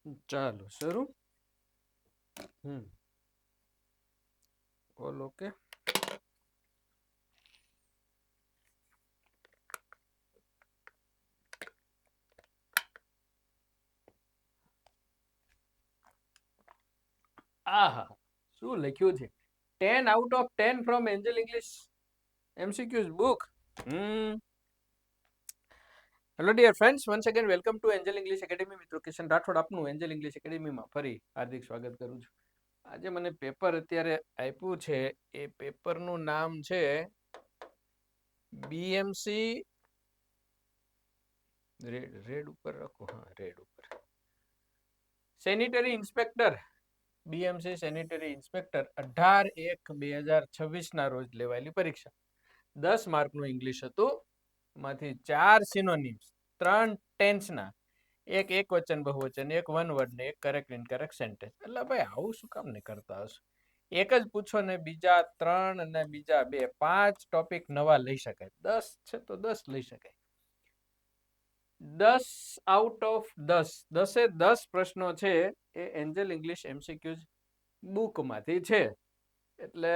ચાલો શરૂ. All okay. આહા, શું લખ્યું છે? 10 out of 10 from Angel English MCQ's book. Hello dear friends, once again welcome to Angel English academy. મિત્રો કિશન રાઠોડ આપનું એન્જલ ઇંગ્લિશ એકેડેમીમાં ફરી હાર્દિક સ્વાગત કરું છું. આજે મને પેપર અત્યારે આપ્યું છે, એ પેપરનું નામ છે બીએમસી રેડ ઉપર રાખો. હા, રેડ ઉપર sanitary inspector. BMC sanitary inspector 18/1/2026 ના રોજ લેવાયેલી પરીક્ષા. 10 માર્કનું ઇંગ્લિશ હતું. એમાંથી 4 સિનોનિમ્સ, 3 ટેન્સના, એક વચન બહુવચન, એક વન વર્ડ ને એક કરેક્ટ ઇનકરેક્ટ સેન્ટેન્સ. એટલે ભાઈ આવું શું કામ નહીં કરતા હશો? એક જ પૂછો ને બીજા 3 અને બીજા 2, 5 ટોપિક નવા લઈ શકાય. 10 છે તો 10 લઈ શકાય. 10 આઉટ ઓફ 10, 10 પ્રશ્નો છે એ એન્જલ ઇંગ્લિશ એમસીક્યુઝ બુકમાંથી છે. એટલે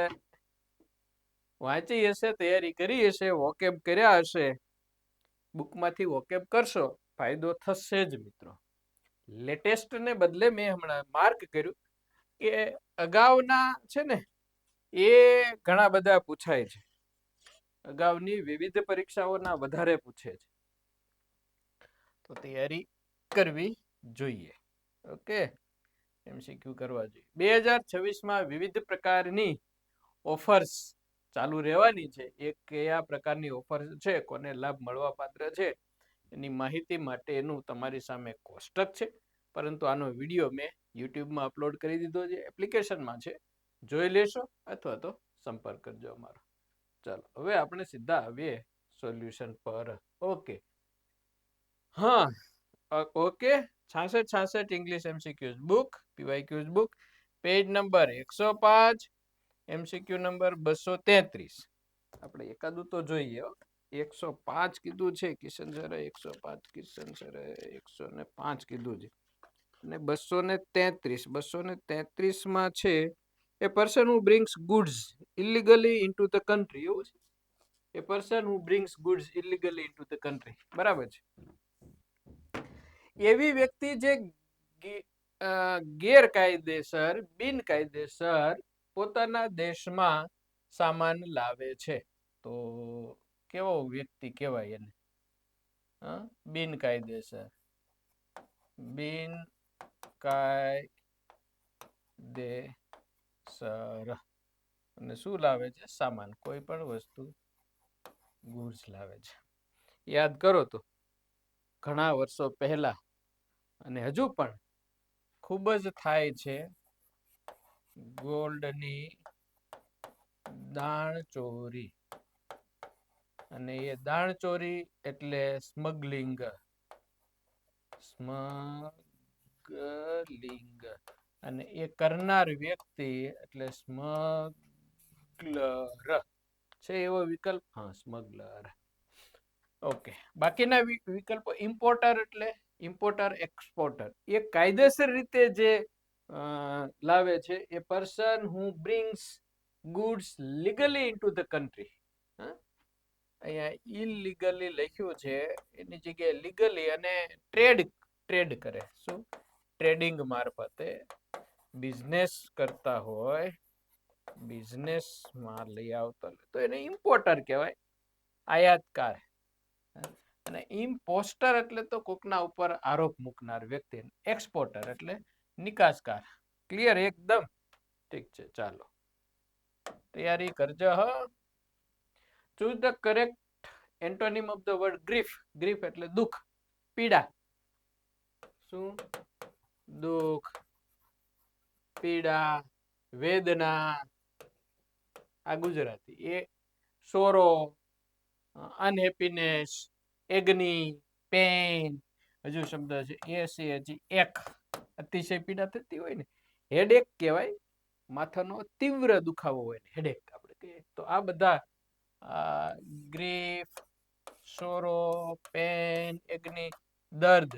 વાંચી હશે, તૈયારી કરી હશે, વોકેબ કર્યા હશે. બુકમાંથી વોકેબ કરશો, ફાયદો થશે જ મિત્રો. લેટેસ્ટ ને બદલે મેં હમણાં માર્ક કર્યું કે અગાઉના છે ને એ ઘણા બધા પૂછાય છે. અગાઉની વિવિધ પરીક્ષાઓના વધારે પૂછે છે, તો તૈયારી કરવી જોઈએ. ઓકે, એમસીક્યુ કરવા જોઈએ. 2026માં વિવિધ પ્રકારની ઓફર્સ ચાલુ રહેવાની છે. એ કયા પ્રકારની ઓફર છે, કોને લાભ મળવા પાત્ર છે, એની માહિતી માટેનું તમારી સામે કોષ્ટક છે. પરંતુ આનો વિડીયો મેં યુટ્યુબમાં અપલોડ કરી દીધો છે, એપ્લિકેશનમાં છે, જોઈ લેશો અથવા તો સંપર્ક કરજો અમારો. ચાલો હવે આપણે સીધા આવીએ સોલ્યુશન પર. ઓકે, હા, okay. 66 English MCQs book, PYQs book, page number 105, MCQ number 233. આપણે એકાદું તો જોઈએ. 105 કીધું છે કિશન સરે, 105 કિશન સરે 105 કીધું છે. અને 233 માં છે એ person who brings goods illegally into the country. એવું છે, એ person who brings goods illegally into the country. બરાબર છે. એવી વ્યક્તિ જે ગેરકાયદેસર, બિનકાયદેસર પોતાના દેશમાં સામાન લાવે છે. તો કેવો વ્યક્તિ કહેવાય એને? બિનકાયદેસર, બિનકાયદેસર. અને શું લાવે છે? સામાન, કોઈ પણ વસ્તુ, ગુડ્સ લાવે છે. યાદ કરો તો ઘણા વર્ષો પહેલા અને હજુ પણ ખૂબ જ થાય છે ગોલ્ડની દાણચોરી. અને એ દાણચોરી એટલે સ્મગલિંગ. સ્મગલિંગ. અને એ કરનાર વ્યક્તિ એટલે સ્મગલર છે. એવો વિકલ્પ, હા, સ્મગલર. ઓકે, બાકીના વિકલ્પો ઇમ્પોર્ટર એટલે ઇમ્પોર્ટર, એક્સપોર્ટર. એ કાયદેસર રીતે જે લાવે છે એ person who brings goods legally into the country. અહીંયા ઇલીગલી લખ્યું છે, એની જગ્યાએ લીગલી. અને ટ્રેડ કરે. શું? ટ્રેડિંગ મારફતે બિઝનેસ કરતા હોય, બિઝનેસમાં લઈ આવતા, તો એને ઇમ્પોર્ટર કહેવાય, આયાતકાર. અને ઇમ્પોસ્ટર એટલે તો કોકના ઉપર આરોપ મૂકનાર વ્યક્તિ. એક્સપોર્ટર એટલે નિકાસકાર. ક્લિયર? એકદમ ઠીક છે. ચાલો તૈયારી કરજો. હ, choose the correct antonym of the word grief. grief એટલે દુઃખ, પીડા. શું? દુઃખ, પીડા, વેદના. આ ગુજરાતી. એ સોરો, અનહેપીનેસ, એગ્ની, પેઇન. હજુ શબ્દ છે એ છે હજી એક. અતિશય પીડા થતી હોય ને, હેડેક કહેવાય. માથાનો તીવ્ર દુખાવો હોય ને હેડેક આપણે કહીએ. તો આ બધા ગ્રીફ, સોરો, પેન, એગ્ની, દર્દ,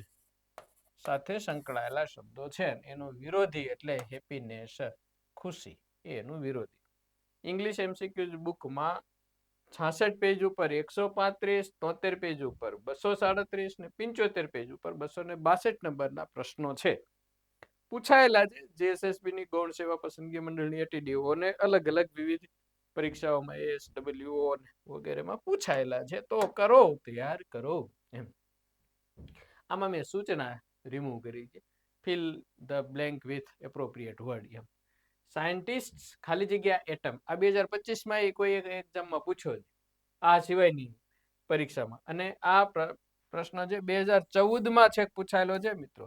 સાથે સંકળાયેલા શબ્દો છે. એનો વિરોધી એટલે હેપીનેસ, ખુશી, એનું વિરોધી. ઇંગ્લિશ એમસીક્યુ બુકમાં 66 પેજ ઉપર 135, 73 પેજ ઉપર 237 ને 75 પેજ ઉપર 262 નંબરના પ્રશ્નો છે, પૂછાયેલા છે. જીએસએસબી ની ગૌણ સેવા પસંદગી મંડળની એટીડીઓ ને અલગ અલગ વિવિધ પરીક્ષાઓમાં એસડબલ્યુઓ વગેરેમાં પૂછાયેલા છે. તો કરો, તૈયાર કરો એમ. આમાં મેં સૂચના રિમૂવ કરી છે. Fill the blank with appropriate word એમ. સાયન્ટિસ્ટ ખાલી જગ્યા એટમ, આ 2025 માં કોઈ એક એક્ઝામમાં પૂછ્યો છે, આ સિવાયની પરીક્ષામાં. અને આ પ્રશ્ન છે 2014 છે પૂછાયેલો છે મિત્રો.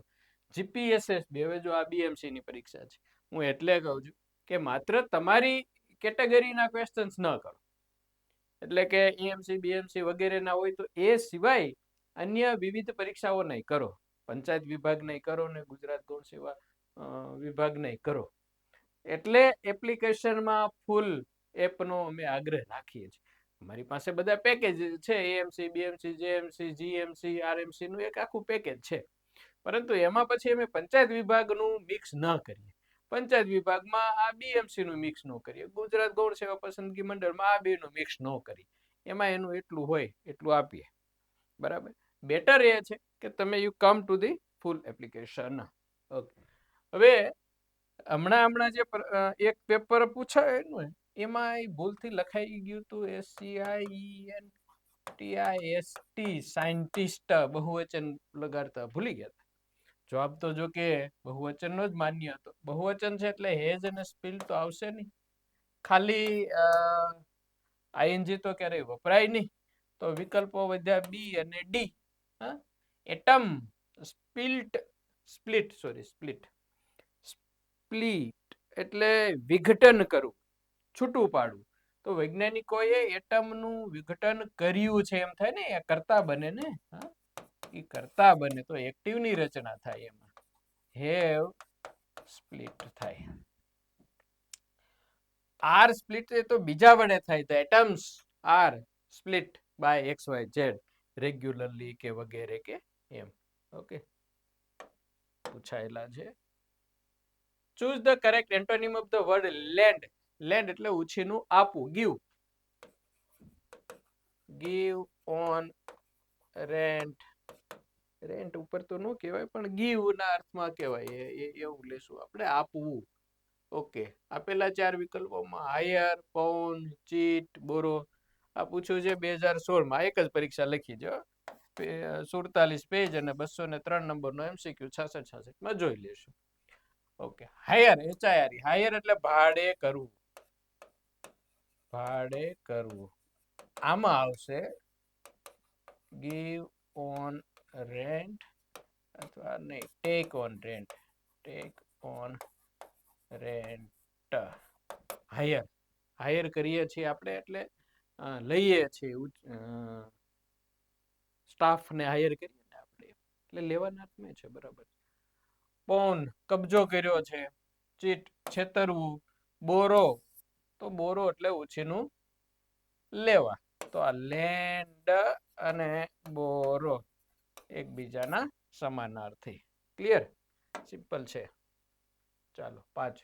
જીપીએસએસબી, હવે જો આ બીએમસી ની પરીક્ષા છે, હું એટલે કહું છું કે માત્ર તમારી કેટેગરીના ક્વેશ્ચન્સ ન કરો, એટલે કે એએમસી બીએમસી વગેરે ના હોય તો એ સિવાય અન્ય વિવિધ પરીક્ષાઓ નહીં કરો. પંચાયત વિભાગ નહીં કરો ને ગુજરાત ગૌણ સેવા વિભાગ નહીં કરો. એટલે એપ્લિકેશનમાં ફૂલ એપનો અમે આગ્રહ રાખીએ છીએ. અમારી પાસે બધા પેકેજ છે, AMC BMC JMC GMC RMC નું એક આખું પેકેજ છે. પરંતુ એમાં પછી અમે પંચાયત વિભાગનું મિક્સ ન કરીએ. પંચાયત વિભાગમાં આ બીએમસી નું મિક્સ ન કરીએ, ગુજરાત ગૌણ સેવા પસંદગી મંડળમાં આ બેનું મિક્સ ન કરીએ. એમાં એનું એટલું હોય એટલું આપીએ, બરાબર. બેટર એ છે કે તમે you come to the full application. Okay, હવે હમણાં જે એક પેપર પૂછાયું એમાં ભૂલથી લખાઈ ગયું હતું SCIENTIST, સાયન્ટિસ્ટ, બહુવચન લગાડતા ભૂલી ગયા. જવાબ તો જો કે બહુવચનનો જ માન્ય હતો. બહુવચન છે એટલે હેઝ અને સ્પીલ તો આવશે નહીં, ખાલી આઈએનજી તો ક્યારેય વપરાય નહીં. તો વિકલ્પો વધ્યા બી અને ડી. એટમ, સ્પ્લિટ એટલે વિઘટન કરવું, છૂટું પાડવું. તો વૈજ્ઞાનિકોએ એટમનું વિઘટન કર્યું છે એમ થાય ને, એ કરતા બને ને, એ કરતા બને તો એક્ટિવની રચના થાય, એમાં હેવ સ્પ્લિટ થાય. આર સ્પ્લિટ એ તો બીજા વડે થાય. તો atoms are split by XYZ regularly કે વગેરે કે એમ. ઓકે, પૂછાયેલા છે. Choose the correct antonym of the word land. Land એટલે ઉછીનું આપવું, ગીવ ઓન રેન્ટ. રેન્ટ ઉપર તો ન કહેવાય, પણ ગીવ ના અર્થમાં કહેવાય, એવું લેશું આપણે, આપવું. ઓકે, આપેલા 4 વિકલ્પોમાં હાયર, પાઉન, ચીટ, બોરો આ પૂછ્યું છે 2016 એક જ પરીક્ષા લખી જો, 47 પેજ અને 203 નંબરનો એમસીક્યુ 66 માં જોઈ લેશું. ઓકે, હાયર, HIRE, હાયર એટલે ભાડે કરવું. ભાડે કરવું. આમાં આવશે ગીવ ઓન રેન્ટ અથવા નહીં, take on rent. Take on rent. Higher કરીએ છીએ આપણે, એટલે લઈએ છીએ, સ્ટાફને હાયર કરીએ ને આપણે, એટલે લેવાના અર્થમાં છે, બરાબર. પોન, કબજો કર્યો છે. ચીટ, છેતરવું. બોરો, તો બોરો એટલે ઉછીનું લેવા. તો આ લેન્ડ અને બોરો એકબીજાના સમાનાર્થી. ક્લિયર? સિમ્પલ છે. ચાલો 5.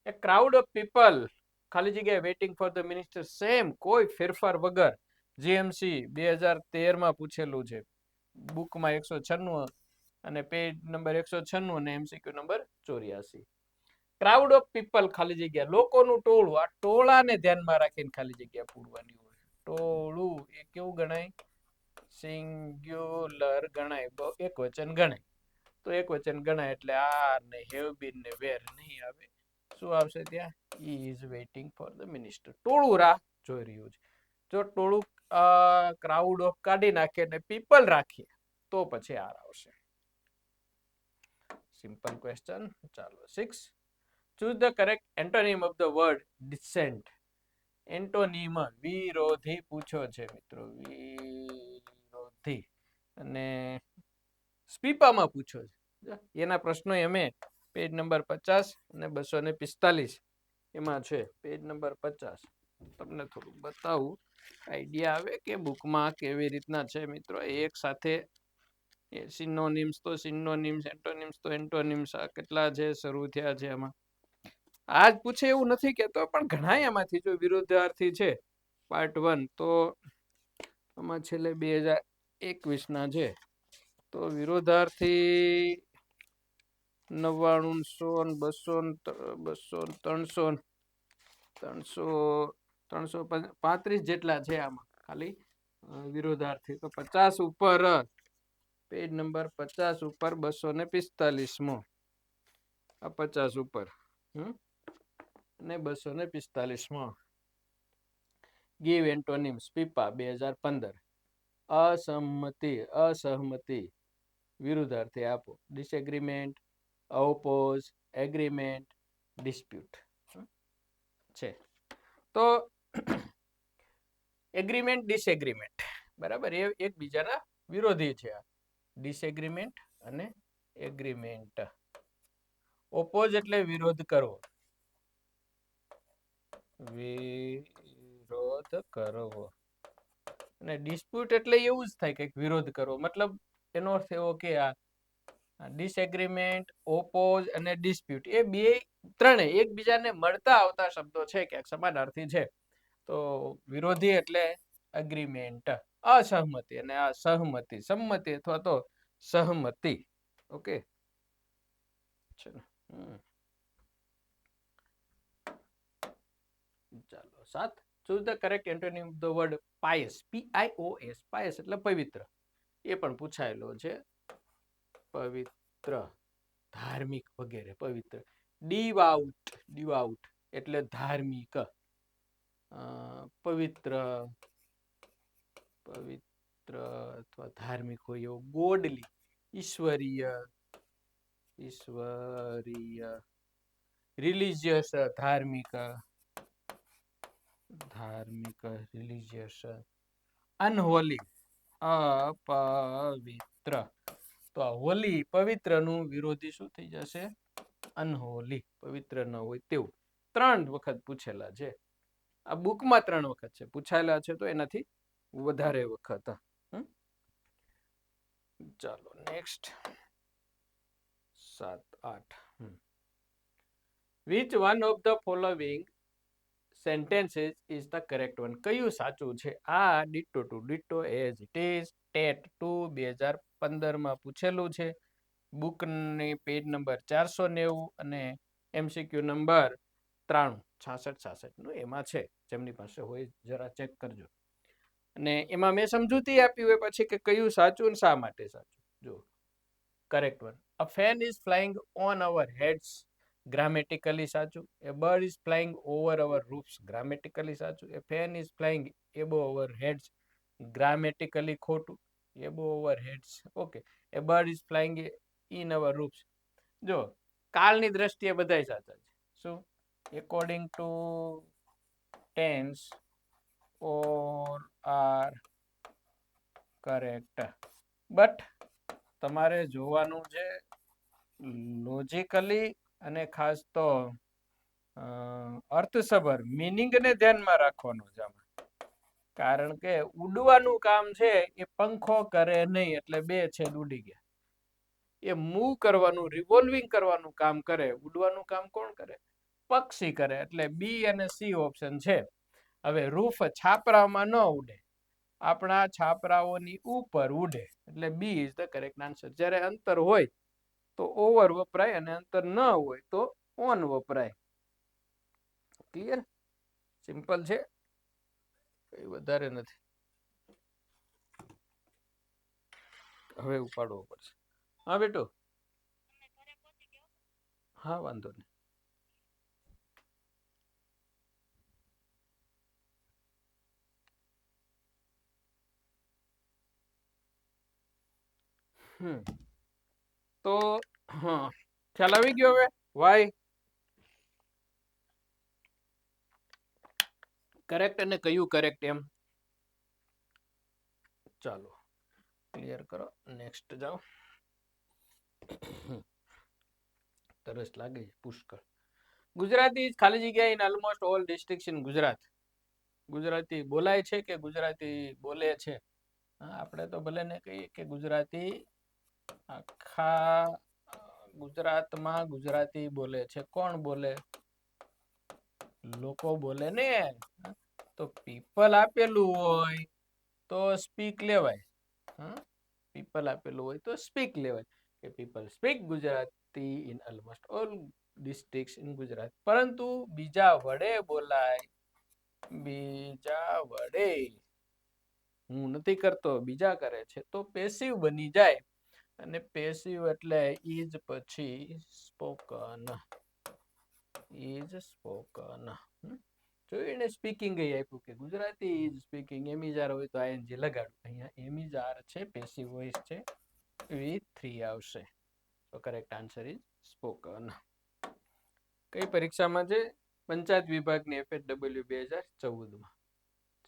A crowd of people, ખાલી જગ્યાએ waiting for the minister, same, કોઈ ફેરફાર વગર. જીએમસી 2013 માં પૂછેલું છે, બુકમાં 196 અને પેજ નંબર 196 અને MCQ number 84. Crowd of people ખાલી જગ્યા, લોકોનું ટોળું. આ ટોળાને ધ્યાનમાં રાખીને ખાલી જગ્યા પૂરવાની હોય. ટોળું એ કેવું ગણાય? સિંગ્યુલર ગણાય, એક વચન ગણાય. તો એક વચન ગણાય એટલે આર ને હેવ બીન ને વેર નહીં આવે. શું આવશે ત્યાં? Is waiting for the minister. ટોળું રાહ જોઈ રહ્યું છે. જો ટોળું ક્રાઉડ ઓફ કાઢી નાખીએ ને પીપલ રાખીએ તો પછી આર આવશે. Simple question. ચાલો 6. Choose the correct antonym of the word descent. Antonym વિરોધી પૂછ્યો છે મિત્રો, વિરોધી. અને સ્પીપામાં પૂછ્યો છે. એના પ્રશ્નો અમે પેજ નંબર 50 અને 245 એમાં છે. પેજ નંબર 50 તમને થોડું બતાવું, આઈડિયા આવે કે બુકમાં કેવી રીતના છે મિત્રો. એક સાથે સિનોનિમ્સ તો સિનોનિમ્સ, એન્ટોનિમ્સ તો એન્ટોનિમ્સ. આ કેટલા છે શરૂ થયા છે આમાં. આજ પૂછે એવું નથી કેતો, પણ ઘણા એમાંથી જો વિરોધાર્થી છે પાર્ટ 1 તો આમાં છેલ્લે 2021 ના છે. તો વિરોધાર્થી 99, 200, 200, 300, 335 જેટલા છે આમાં ખાલી વિરોધાર્થી. તો 50 ઉપર, પેજ નંબર 50 ઉપર 245મો. આ 50 ઉપર ને 245મો. Give antonyms પીપા 2015. અસહમતિ, અસહમતિ વિરુદ્ધાર્થી આપો. ડિસએગ્રીમેન્ટ, ઓપોઝ, એગ્રીમેન્ટ, ડિસ્પ્યુટ છે. તો એગ્રીમેન્ટ, ડિસએગ્રીમેન્ટ, બરાબર, એ એકબીજાના વિરોધી છે. ડિસએગ્રીમેન્ટ અને એગ્રીમેન્ટ. ઓપોઝ એટલે વિરોધ કરવો, વિરોધ કરવો. અને ડિસ્પ્યુટ એટલે એવું જ થાય કે વિરોધ કરવો. મતલબ એનો અર્થ એવો કે આ ડિસએગ્રીમેન્ટ, ઓપોઝ અને ડિસ્પ્યુટ એ બે ત્રણેય એકબીજાને મળતા આવતા શબ્દો છે, ક્યાંક સમાનાર્થી છે. તો વિરોધી એટલે એગ્રીમેન્ટ, અસહમતિ, અને આ સહમતિ, સંમતિ અથવા તો સહમતિ. ઓકે, ચલો. ચાલો 7. choose the correct antonym of the word pious. pious, pious એટલે પવિત્ર. એ પણ પૂછાયેલો છે. પવિત્ર, ધાર્મિક વગેરે. પવિત્ર. ડિવાઉટ, ડિવાઉટ એટલે ધાર્મિક. પવિત્ર, પવિત્ર અથવા ધાર્મિક હોય એવો. ગોડલી, ઈશ્વરીય, ઈશ્વરીય. રિલિજિયસ, ધાર્મિક, ધાર્મિક, રિલિજિયસ. અનહોલી, અપવિત્ર. તો આ હોલી, પવિત્ર નું વિરોધી શું થઈ જશે? અનહોલી, પવિત્ર ન હોય તેવું. 3 વખત પૂછેલા છે આ બુકમાં. 3 વખત છે પૂછાયેલા છે, તો એનાથી વધારે વખત. ચાલો next. 7, 8. which one of the following sentences is the correct one? કયું સાચું છે? આ ditto to ditto as it is. TET 2 2015 માં પૂછેલું છે. બુકની પેજ નંબર 490 અને એમસીક્યુ નંબર 93, 66 નું એમાં છે. જેમની પાસે હોય જરા ચેક કરજો. અને એમાં મેં સમજૂતી આપી હોય પછી કે કયું સાચું અને શા માટે સાચું. જો correct one. A fan is flying on our heads, grammatically સાચું. A bird is flying over our roofs, grammatically સાચું. A fan is flying above our heads, grammatically ખોટું. Above our heads, okay. A bird is flying in our roofs. જો કાલની દ્રષ્ટિએ બધાય સાચા છે. શું? According to tense or are correct. But તમારે જોવાનું છે લોજિકલી અને ખાસ તો અર્થસભર મિનિંગને ધ્યાનમાં રાખવાનું છે આમાં. કારણ કે ઉડવાનું કામ છે એ પંખો કરે નહીં, એટલે 2 છેદ ઉડી ગયા. એ મૂવ કરવાનું, રિવોલ્વિંગ કરવાનું કામ કરે. ઉડવાનું કામ કોણ કરે? પક્ષી કરે. એટલે બી અને સી ઓપ્શન છે. હવે રૂફ છાપરામાં ન ઉડે, આપણા છાપરાઓની ઉપર ઉડે. એટલે B is the correct answer. જ્યારે અંતર હોય તો ઓવર વપરાય અને અંતર ન હોય તો ઓન વપરાય. ક્લિયર? સિમ્પલ છે, કઈ વધારે નથી. હવે ઉપાડવો પડશે. હા બેટો, હા વાંધો નહીં. તો હા, ખ્યાલ આવી ગયો હવે વાય કરેક્ટ અને કયું કરેક્ટ એમ. ચાલો ક્લિયર કરો. નેક્સ્ટ જાઓ. તરસ લાગે છે પુષ્કળ. ગુજરાતી ખાલી જગ્યા in almost all districts in Gujarat. Gujarati બોલાય છે કે ગુજરાતી બોલે છે? આપણે તો ભલે ને કહીએ કે ગુજરાતી આખા ગુજરાતમાં ગુજરાતી બોલે છે. કોણ બોલે? લોકો બોલે ને. તો પીપલ આપેલું હોય તો સ્પીક લેવાય. પીપલ આપેલું હોય તો સ્પીક લેવાય કે people speak Gujarati in almost all districts in Gujarat. પરંતુ બીજા વડે બોલાય, બીજા વડે, હું નથી કરતો બીજા કરે છે તો પેસિવ બની જાય. અને પેસિવ એટલે ઈજ પછી સ્પોકન. Is spoken. જોયું એને સ્પીકિંગ આપ્યું કે ગુજરાતી ઇઝ સ્પીકિંગ. એમિજાર હોય તો આઈએનજી લગાડું. અહીંયા એમિજાર છે, પેસિવ વોઇસ છે, V3 આવશે. તો કરેક્ટ આન્સર ઇઝ સ્પોકન. કઈ પરીક્ષામાં છે? પંચાયત વિભાગની FHW 2014માં.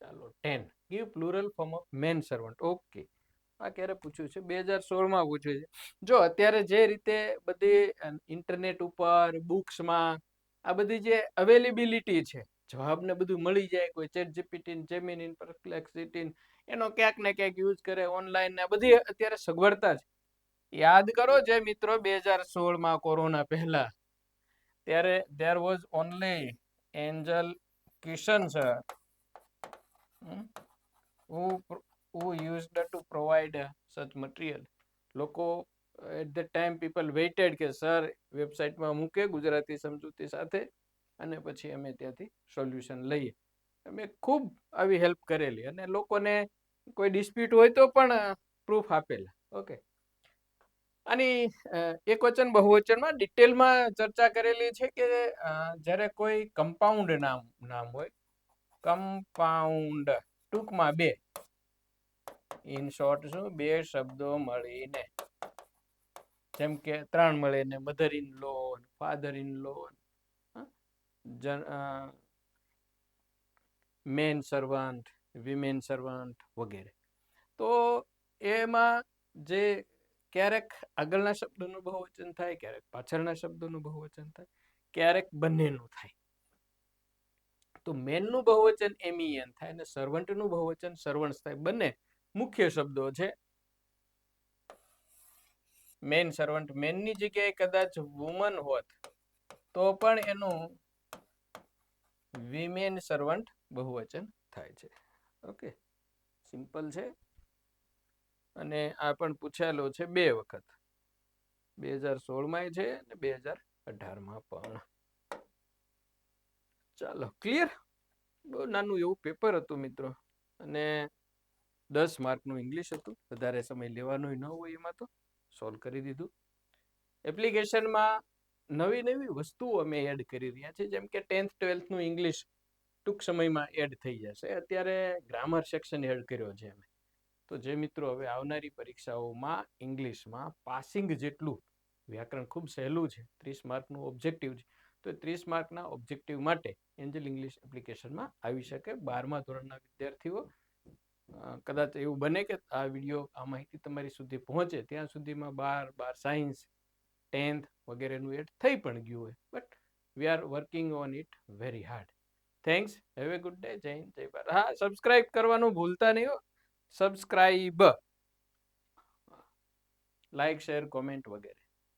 ચાલો 10. Give plural form of man servant. Okay, આ ક્યારે પૂછ્યું છે? 2016માં પૂછ્યું છે. જો અત્યારે જે રીતે બધી ઇન્ટરનેટ ઉપર, બુક્સમાં આ બધી જે અવેલેબિલિટી છે, જવાબને બધું મળી જાય, કોઈ ચેટ જીપીટી, જેમિની, પરપ્લેક્સિટી, એનો ક્યાંક ને ક્યાંક યુઝ કરે, ઓનલાઈન ને બધી અત્યારે સગવડતા છે. યાદ કરો જે મિત્રો 2016માં કોરોના પહેલા, ત્યારે there was only Angel Kishan sir who used to provide such material. લોકો at that time people waited કે સર વેબસાઇટમાં મૂકે ગુજરાતી સમજૂતી સાથે અને પછી અમે ત્યાંથી સોલ્યુશન લઈએ. અમે ખૂબ આવી હેલ્પ કરેલી અને લોકોને કોઈ ડિસ્પ્યુટ હોય તો પણ પ્રૂફ આપેલા. ઓકે, આની એકવચન બહુવચનમાં ડિટેલમાં ચર્ચા કરેલી છે કે જ્યારે કોઈ કમ્પાઉન્ડ નામ હોય, કમ્પાઉન્ડ ટૂંકમાં બે, ઇન શોર્ટ શું, બે શબ્દો મળીને, જેમ કે 3 મળીને mother in law, father in law, man servant, women servant વગેરે. તો એમાં જે ક્યારેક આગળના શબ્દોનું બહુવચન થાય, ક્યારેક પાછળના શબ્દોનું બહુવચન થાય, ક્યારેક બંનેનું થાય. તો મેનનું બહુવચન MEN થાય અને સર્વન્ટનું બહુવચન સર્વન્ટ્સ થાય. બંને મુખ્ય શબ્દો છે. મેન સર્વન્ટ, મેનની જગ્યાએ કદાચ વુમન હોત તો પણ એનું વિમેન સર્વન્ટ બહુવચન થાય છે. ઓકે, સિમ્પલ છે. અને આ પણ પૂછાયેલો છે 2 વખત, 2016માં છે અને 2018માં પણ. ચાલો, ક્લિયર? બહુ નાનું એવું પેપર હતું મિત્રો, અને 10 માર્કનું ઇંગ્લિશ હતું. વધારે સમય લેવાનો ન હોય એમાં, તો સોલ્વ કરી દીધું. એપ્લિકેશનમાં નવી વસ્તુઓ અમે એડ કરી રહ્યા છીએ, જેમ કે 10th 12th નું ઇંગ્લિશ ટૂંક સમયમાં એડ થઈ જશે. અત્યારે ગ્રામર સેક્શન એડ કર્યો છે અમે. તો જે મિત્રો હવે આવનારી પરીક્ષાઓમાં ઇંગ્લિશમાં પાસિંગ જેટલું, વ્યાકરણ ખૂબ સહેલું છે, 30 માર્કનું ઓબ્જેક્ટિવ છે, તો 30 માર્કના ઓબ્જેક્ટિવ માટે એન્જલ ઇંગ્લિશ એપ્લિકેશનમાં આવી શકે. 12મા ધોરણના વિદ્યાર્થીઓ, કદાચ એવું બને કે આ વિડીયો, આ માહિતી તમારી સુધી પહોંચે ત્યાં સુધીમાં 12 સાયન્સ, 10th વગેરેનું એડ થઈ પણ ગયું હોય, but we are working on it very hard. Thanks, have a good day. જય હિન્દ, જય ભારત. હા, સબસ્ક્રાઇબ કરવાનું ભૂલતા નહીં હો. સબસ્ક્રાઇબ, લાઈક, શેર, કોમેન્ટ વગેરે.